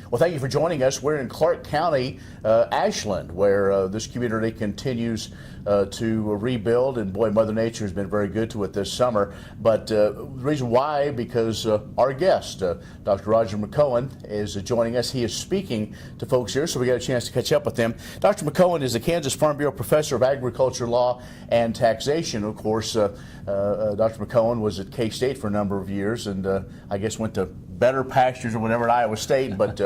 Well, thank you for joining us. We're in Clark County, Ashland, where this community continues to rebuild, and boy, Mother Nature has been very good to it this summer. But the reason why, because our guest, Dr. Roger McEowen, is joining us. He is speaking to folks here, so we got a chance to catch up with him. Dr. McEowen is a Kansas Farm Bureau professor of agriculture law and taxation. Of course, Dr. McEowen was at K-State for a number of years, and I guess went to better pastures or whatever at Iowa State, but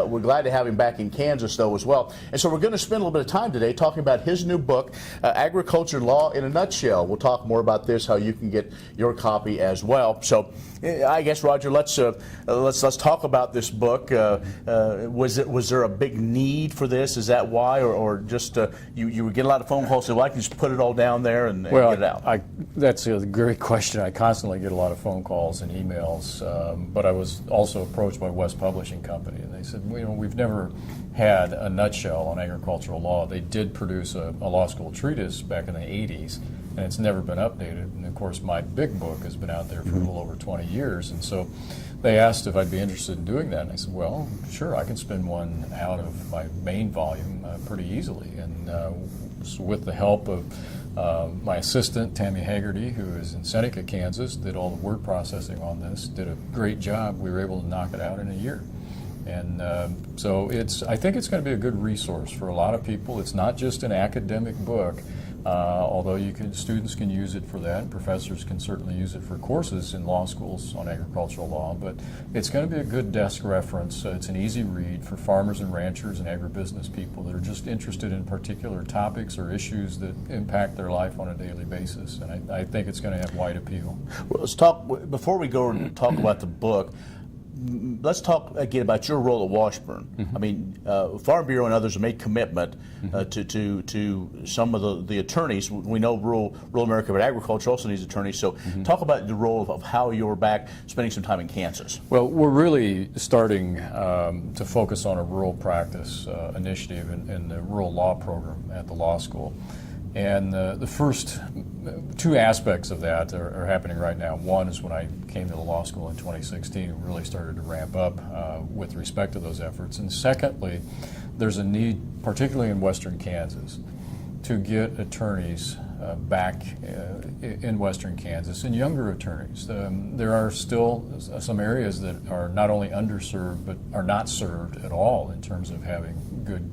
we're glad to have him back in Kansas, though, as well. And so we're going to spend a little bit of time today talking about his new book, Agriculture Law in a Nutshell. We'll talk more about this, how you can get your copy as well. So I guess, Roger, let's talk about this book. Was there a big need for this? Is that why, or just you would get a lot of phone calls, so I can just put it all down there and get it out? That's a great question. I constantly get a lot of phone calls and emails, but I was also approached by West Publishing Company, and they said, we've never had a nutshell on agricultural law. They did produce a law school treatise back in the 80s, and it's never been updated. And of course, my big book has been out there for a little over 20 years. And so they asked if I'd be interested in doing that. And I said, well, sure, I can spin one out of my main volume pretty easily. And so with the help of my assistant, Tammy Haggerty, who is in Seneca, Kansas, did all the word processing on this, did a great job. We were able to knock it out in a year. And so I think it's going to be a good resource for a lot of people. It's not just an academic book, although students can use it for that, and professors can certainly use it for courses in law schools on agricultural law, but it's going to be a good desk reference. It's an easy read for farmers and ranchers and agribusiness people that are just interested in particular topics or issues that impact their life on a daily basis, and I think it's going to have wide appeal. Well, let's talk, before we go and talk about the book, let's talk again about your role at Washburn. I mean, Farm Bureau and others have made commitment to some of the attorneys. We know rural America, but agriculture also needs attorneys. So talk about the role of how you're back spending some time in Kansas. Well, we're really starting to focus on a rural practice initiative in the rural law program at the law school. And the first two aspects of that are happening right now. One is when I came to the law school in 2016, we really started to ramp up with respect to those efforts. And secondly, there's a need, particularly in western Kansas, to get attorneys back in western Kansas, and younger attorneys. There are still some areas that are not only underserved, but are not served at all in terms of having good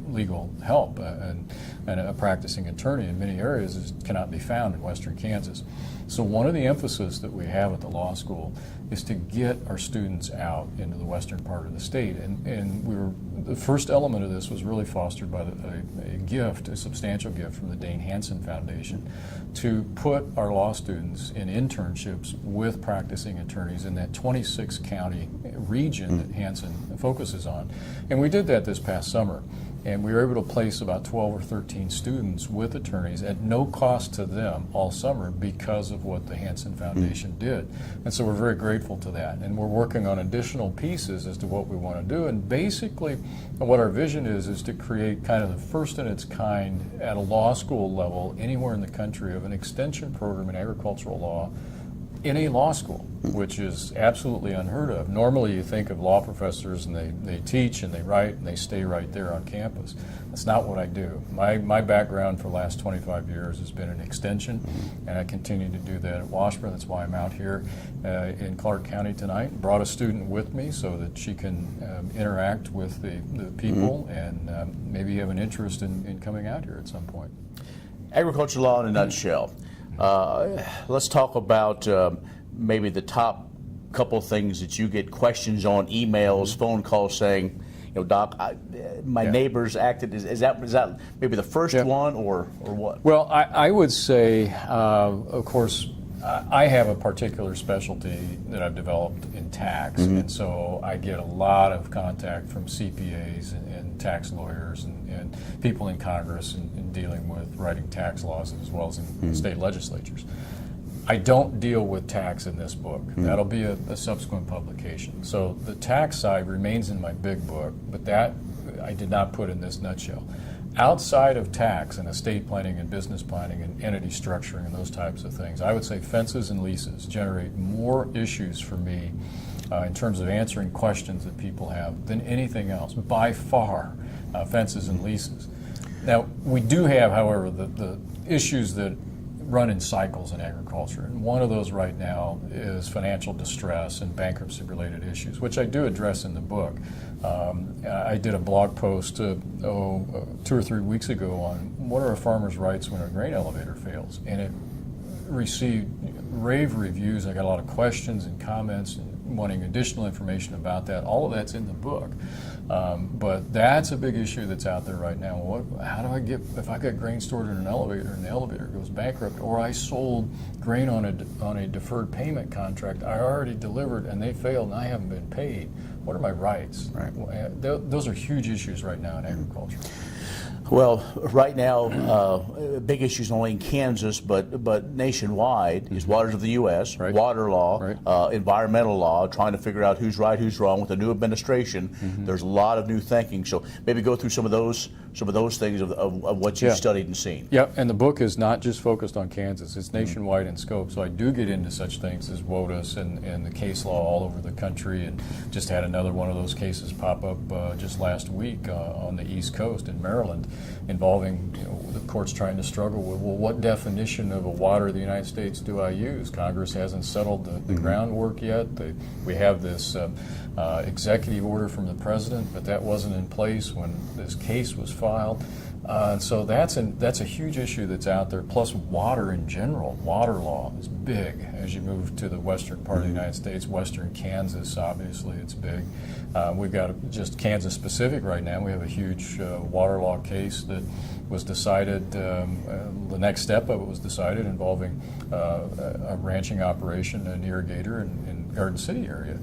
legal help, and a practicing attorney in many areas cannot be found in western Kansas. So one of the emphasis that we have at the law school is to get our students out into the western part of the state, and the first element of this was really fostered by a substantial gift from the Dane Hansen Foundation to put our law students in internships with practicing attorneys in that 26 county region that Hansen focuses on. And we did that this past summer. And we were able to place about 12 or 13 students with attorneys at no cost to them all summer because of what the Hansen Foundation did. And so we're very grateful to that. And we're working on additional pieces as to what we want to do. And basically, what our vision is to create kind of the first in its kind at a law school level anywhere in the country of an extension program in agricultural law in a law school, which is absolutely unheard of. Normally you think of law professors and they teach and they write and they stay right there on campus. That's not what I do. My background for the last 25 years has been in extension, and I continue to do that at Washburn. That's why I'm out here in Clark County tonight. Brought a student with me so that she can interact with the people and maybe have an interest in coming out here at some point. Agriculture law in a nutshell. Let's talk about maybe the top couple things that you get questions on, emails, phone calls saying, Doc, my neighbors acted. Is that maybe the first one or what? Well, I would say, of course, I have a particular specialty that I've developed in tax, and so I get a lot of contact from CPAs and tax lawyers and people in Congress and dealing with writing tax laws as well as in state legislatures. I don't deal with tax in this book. That'll be a subsequent publication. So the tax side remains in my big book, but that I did not put in this nutshell. Outside of tax and estate planning and business planning and entity structuring and those types of things, I would say fences and leases generate more issues for me in terms of answering questions that people have than anything else, by far, fences and leases. Now, we do have, however, the issues that run in cycles in agriculture, and one of those right now is financial distress and bankruptcy-related issues, which I do address in the book. I did a blog post 2 or 3 weeks ago on what are a farmer's rights when a grain elevator fails, and it received rave reviews. I got a lot of questions and comments and wanting additional information about that. All of that's in the book. But that's a big issue that's out there right now. How do I get, if I got grain stored in an elevator and the elevator goes bankrupt, or I sold grain on a deferred payment contract I already delivered and they failed and I haven't been paid, what are my rights? Right. Those are huge issues right now in agriculture. Well, right now, big issues not only in Kansas but nationwide is waters of the U.S., Right. water law, Right. Environmental law, trying to figure out who's right, who's wrong. With the new administration, there's a lot of new thinking. So maybe go through some of those things of what you've studied and seen. Yeah, and the book is not just focused on Kansas. It's nationwide in scope. So I do get into such things as WOTUS and the case law all over the country, and just had another one of those cases pop up just last week on the East Coast in Maryland, involving the courts trying to struggle with, well, what definition of a water of the United States do I use? Congress hasn't settled the groundwork yet. We have this executive order from the president, but that wasn't in place when this case was filed. And so that's a huge issue that's out there. Plus, water in general, water law is big as you move to the western part of the United States. Western Kansas, obviously, it's big. We've got just Kansas specific right now. We have a huge water law case that was decided. The next step of it was decided involving a ranching operation, an irrigator in Garden City area.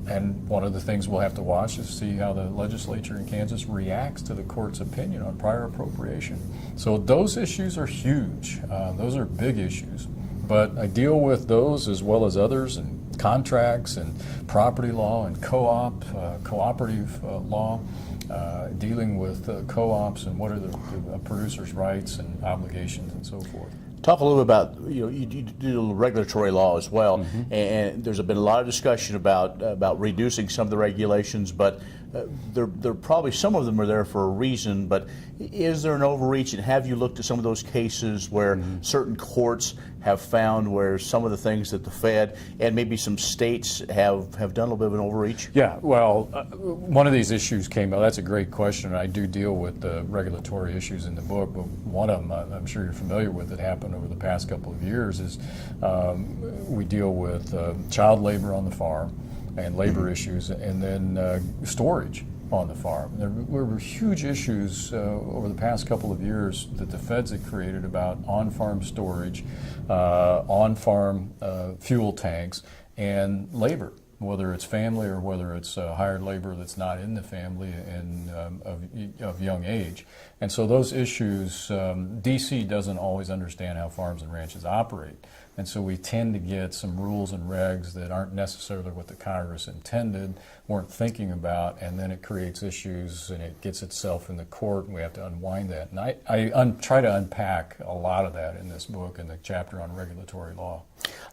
And one of the things we'll have to watch is see how the legislature in Kansas reacts to the court's opinion on prior appropriation. So those issues are huge. Those are big issues. But I deal with those as well as others, and contracts and property law and cooperative law, dealing with co-ops and what are the producers' rights and obligations and so forth. Talk a little bit about, you do regulatory law as well, and there's been a lot of discussion about reducing some of the regulations, but there probably some of them are there for a reason. But is there an overreach, and have you looked at some of those cases where certain courts have found where some of the things that the Fed and maybe some states have done a little bit of an overreach? Yeah, well, one of these issues came up. That's a great question, and I do deal with the regulatory issues in the book, but one of them, I'm sure you're familiar with, that happened over the past couple of years is we deal with child labor on the farm and labor issues, and then storage on the farm. There were huge issues over the past couple of years that the feds had created about on-farm storage, on-farm fuel tanks, and labor, whether it's family or whether it's hired labor that's not in the family and of young age. And so those issues, D.C. doesn't always understand how farms and ranches operate. And so we tend to get some rules and regs that aren't necessarily what the Congress intended, weren't thinking about, and then it creates issues and it gets itself in the court, and we have to unwind that. And I try to unpack a lot of that in this book and the chapter on regulatory law.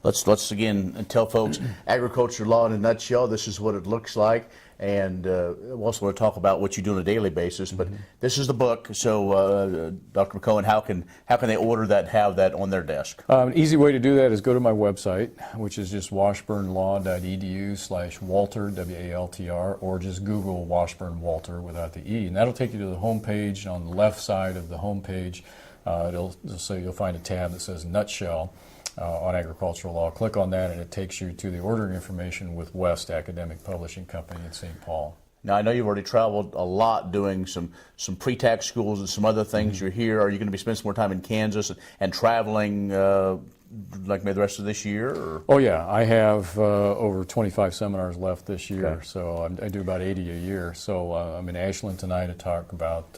Let's again tell folks agriculture law in a nutshell. This is what it looks like, and we also want to talk about what you do on a daily basis. But this is the book. So, Dr. McEowen, how can they order that, have that on their desk? An easy way to do that is go to my website, which is just washburnlaw.edu/Walter, W-A-L-T-R, or just Google Washburn Walter without the E, and that'll take you to the home page. On the left side of the home page, you'll find a tab that says Nutshell. On agricultural law. Click on that and it takes you to the ordering information with West Academic Publishing Company in St. Paul. Now, I know you've already traveled a lot doing some pre-tax schools and some other things. You're here. Are you going to be spending some more time in Kansas and traveling like maybe the rest of this year? Or? Oh, yeah. I have over 25 seminars left this year, Okay. so I do about 80 a year. So I'm in Ashland tonight to talk about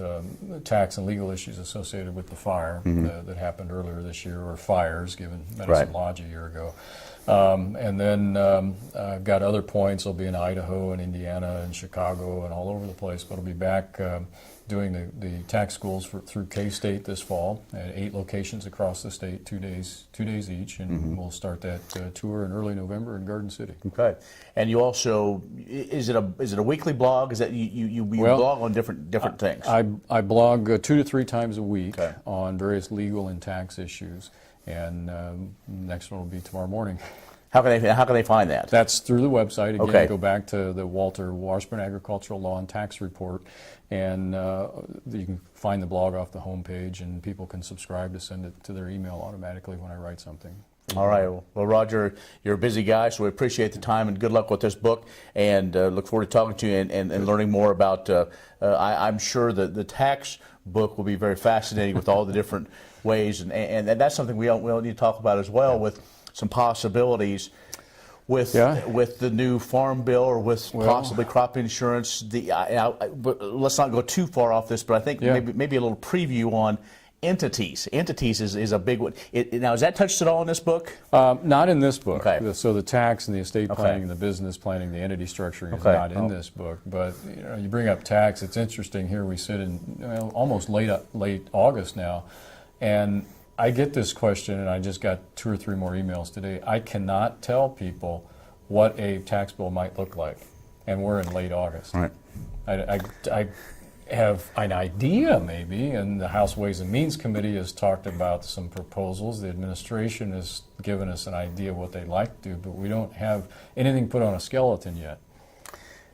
tax and legal issues associated with the fire that happened earlier this year, or fires, given Medicine Right. Lodge a year ago. And then I've got other points. I'll be in Idaho and Indiana and Chicago and all over the place. But I'll be back doing the tax schools through K-State this fall at 8 locations across the state, 2 days each. And we'll start that tour in early November in Garden City. Okay. And you also, is it a weekly blog? Is that you blog on different things? I blog 2 to 3 times a week Okay. on various legal and tax issues. And next one will be tomorrow morning. How can they find that? That's through the website. Again, Okay. go back to the Washburn Agricultural Law and Tax Report, and you can find the blog off the homepage, and people can subscribe to send it to their email automatically when I write something. All right. Well, Roger, you're a busy guy, so we appreciate the time, and good luck with this book, and look forward to talking to you and learning more about, I'm sure that the tax book will be very fascinating with all the different ways, and that's something we don't need to talk about as well, with some possibilities with the new farm bill or with possibly crop insurance. But let's not go too far off this, but I think maybe a little preview on entities. Entities is a big one. Now, is that touched at all in this book? Not in this book. Okay. So the tax and the estate planning and the business planning, the entity structuring is not in this book. But you bring up tax. It's interesting. Here we sit in almost late August now, and I get this question, and I just got 2 or 3 more emails today. I cannot tell people what a tax bill might look like, and we're in late August. Right. I have an idea, maybe, and the House Ways and Means Committee has talked about some proposals. The administration has given us an idea of what they'd like to do, but we don't have anything put on a skeleton yet.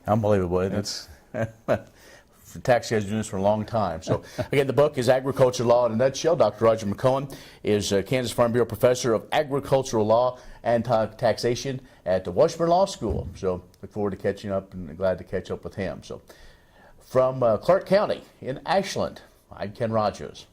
Unbelievable. That's tax guys doing this for a long time. So again, the book is Agricultural Law in a Nutshell. Dr. Roger McEowen is Kansas Farm Bureau Professor of Agricultural Law and Taxation at the Washburn Law School. So look forward to catching up and glad to catch up with him. So from Clark County in Ashland, I'm Ken Rogers.